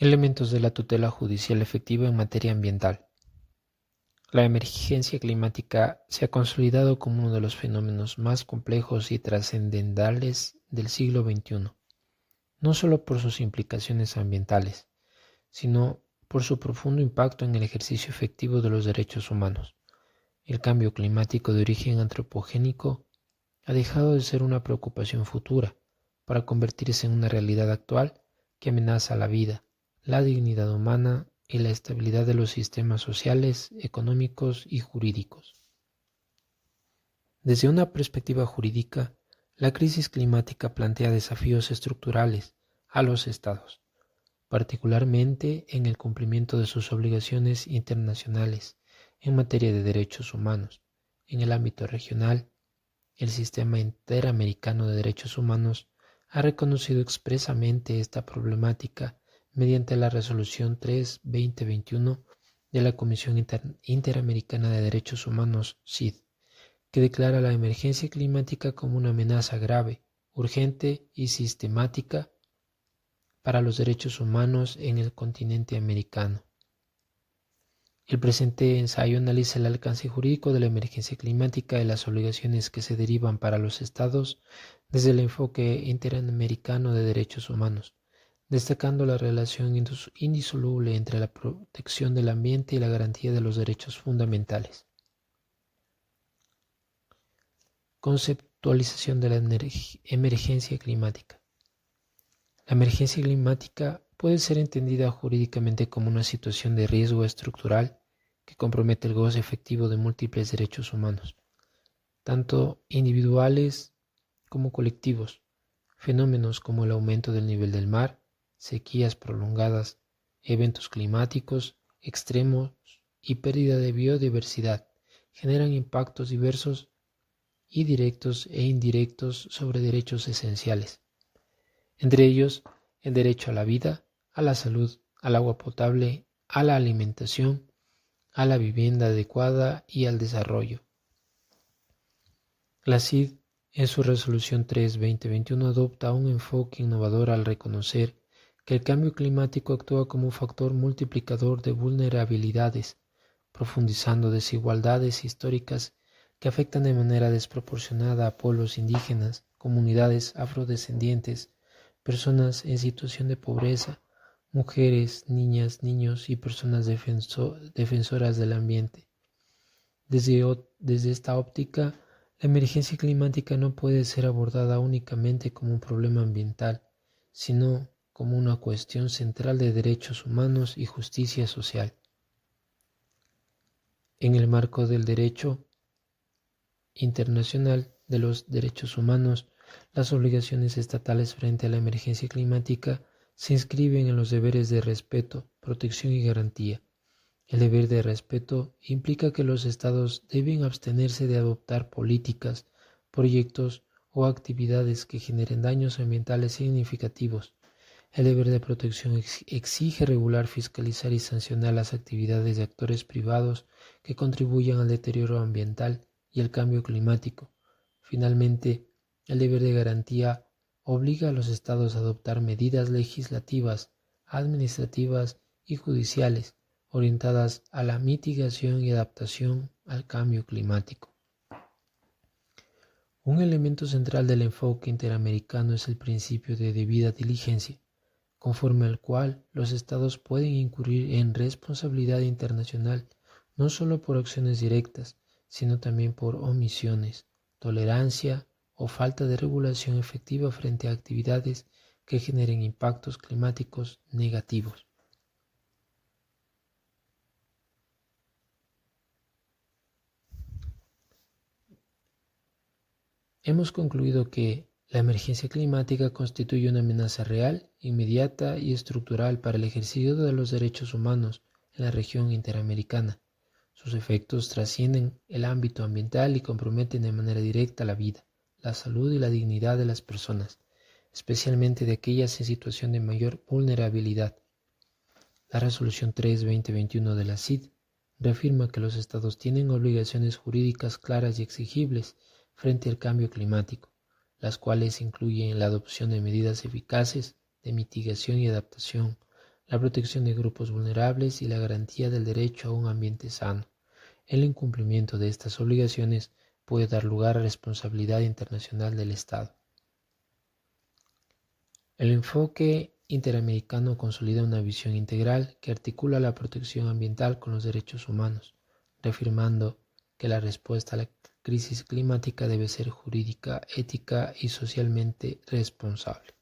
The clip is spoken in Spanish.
Elementos de la tutela judicial efectiva en materia ambiental. La emergencia climática se ha consolidado como uno de los fenómenos más complejos y trascendentales del siglo XXI, no solo por sus implicaciones ambientales, sino por su profundo impacto en el ejercicio efectivo de los derechos humanos. El cambio climático de origen antropogénico ha dejado de ser una preocupación futura para convertirse en una realidad actual que amenaza la vida, la dignidad humana y la estabilidad de los sistemas sociales, económicos y jurídicos. Desde una perspectiva jurídica, la crisis climática plantea desafíos estructurales a los Estados, particularmente en el cumplimiento de sus obligaciones internacionales en materia de derechos humanos. En el ámbito regional, el Sistema Interamericano de Derechos Humanos ha reconocido expresamente esta problemática mediante la Resolución 3/2021 de la Comisión Interamericana de Derechos Humanos, CID, que declara la emergencia climática como una amenaza grave, urgente y sistemática para los derechos humanos en el continente americano. El presente ensayo analiza el alcance jurídico de la emergencia climática y las obligaciones que se derivan para los Estados desde el enfoque interamericano de derechos humanos, destacando la relación indisoluble entre la protección del ambiente y la garantía de los derechos fundamentales. Conceptualización de la emergencia climática. La emergencia climática puede ser entendida jurídicamente como una situación de riesgo estructural que compromete el goce efectivo de múltiples derechos humanos, tanto individuales como colectivos. Fenómenos como el aumento del nivel del mar, sequías prolongadas, eventos climáticos extremos y pérdida de biodiversidad generan impactos diversos y directos e indirectos sobre derechos esenciales, entre ellos el derecho a la vida, a la salud, al agua potable, a la alimentación, a la vivienda adecuada y al desarrollo. La CID, en su resolución 3/2021, adopta un enfoque innovador al reconocer que el cambio climático actúa como un factor multiplicador de vulnerabilidades, profundizando desigualdades históricas que afectan de manera desproporcionada a pueblos indígenas, comunidades afrodescendientes, personas en situación de pobreza, mujeres, niñas, niños y personas defensoras del ambiente. Desde esta óptica, la emergencia climática no puede ser abordada únicamente como un problema ambiental, sino como una cuestión central de derechos humanos y justicia social. En el marco del derecho internacional de los derechos humanos, las obligaciones estatales frente a la emergencia climática se inscriben en los deberes de respeto, protección y garantía. El deber de respeto implica que los Estados deben abstenerse de adoptar políticas, proyectos o actividades que generen daños ambientales significativos. El deber de protección exige regular, fiscalizar y sancionar las actividades de actores privados que contribuyan al deterioro ambiental y el cambio climático. Finalmente, el deber de garantía obliga a los Estados a adoptar medidas legislativas, administrativas y judiciales orientadas a la mitigación y adaptación al cambio climático. Un elemento central del enfoque interamericano es el principio de debida diligencia, conforme al cual los Estados pueden incurrir en responsabilidad internacional no solo por acciones directas, sino también por omisiones, tolerancia o falta de regulación efectiva frente a actividades que generen impactos climáticos negativos. Hemos concluido que la emergencia climática constituye una amenaza real, inmediata y estructural para el ejercicio de los derechos humanos en la región interamericana. Sus efectos trascienden el ámbito ambiental y comprometen de manera directa la vida, la salud y la dignidad de las personas, especialmente de aquellas en situación de mayor vulnerabilidad. La Resolución 3/2021 de la CID reafirma que los Estados tienen obligaciones jurídicas claras y exigibles frente al cambio climático, las cuales incluyen la adopción de medidas eficaces de mitigación y adaptación, la protección de grupos vulnerables y la garantía del derecho a un ambiente sano. El incumplimiento de estas obligaciones puede dar lugar a responsabilidad internacional del Estado. El enfoque interamericano consolida una visión integral que articula la protección ambiental con los derechos humanos, reafirmando que la respuesta a la crisis climática debe ser jurídica, ética y socialmente responsable.